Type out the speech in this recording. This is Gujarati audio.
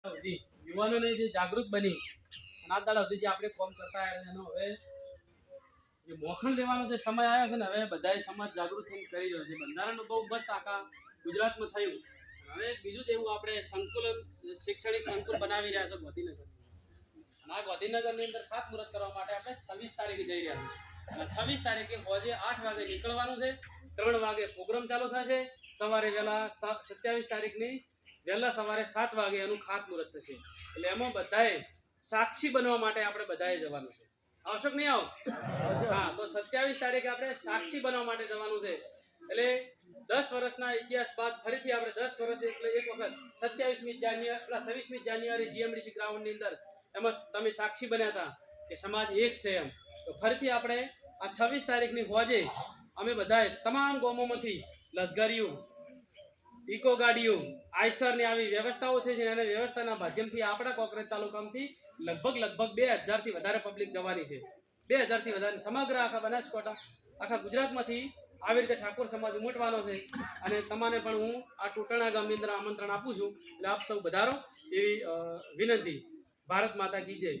યુવાનોને જે જાગૃત બની અને આ દાડા સુધી જે આપણે કોમ કરતા આવ્યા એનો હવે જે મોખણ લેવાનો જે સમય આવ્યો છે ને, હવે બધાએ સમાજ જાગૃત થઈને કરી રહ્યો છે. બંધારણનું બહુ મસ્ત આખા ગુજરાતમાં થયું. હવે બીજું જ એવું આપણે સંકુલન શૈક્ષણિક સંકુલ બનાવી રહ્યા છે ગાંધીનગર. અને આ ગાંધીનગરની અંદર ખાતમુહૂર્ત કરવા માટે આપણે 26 તારીખે જઈ રહ્યા છીએ. અને 26 તારીખે સાંજે 8 વાગે નીકળવાનું છે. 3 વાગે પ્રોગ્રામ ચાલુ થશે. સવારે વહેલા 27 તારીખની વહેલા સવારે 7 વાગે એનું ખાતમુહૂર્ત થશે. એટલે એમાં બધાએ સાક્ષી બનવા માટે આપણે બધાએ જવાનું છે. આવશો કે નહીં આવો? હા, તો 27 તારીખે આપણે સાક્ષી બનવા માટે જવાનું છે. એટલે 10 વર્ષના ઇતિહાસ બાદ ફરીથી આપણે 10 વર્ષ એટલે એક વખત 27મી જાન્યુઆરી 26મી જાન્યુઆરી જીએમડીસી ગ્રાઉન્ડની અંદર એમાં તમે સાક્ષી બન્યા હતા કે સમાજ એક છે એમ. તો ફરીથી આપણે આ 26 તારીખની હોજે અમે બધાએ તમામ ગામોમાંથી લશ્કરીઓ, ઇકો ગાડીઓ, આઈસરની આવી વ્યવસ્થાઓ થઈ છે. અને વ્યવસ્થાના માધ્યમથી આપણા કોકરેજ તાલુકામાંથી લગભગ 2000થી વધારે પબ્લિક જવાની છે. 2000થી વધારે સમગ્ર આખા બનાસકાંઠા આખા ગુજરાતમાંથી આવી રીતે ઠાકોર સમાજ ઉમટવાનો છે. અને તમારે પણ હું આ ટોટાણા ગામની અંદર આમંત્રણ આપું છું. એટલે આપ સૌ વધારો એવી વિનંતી. ભારત માતા કી જય.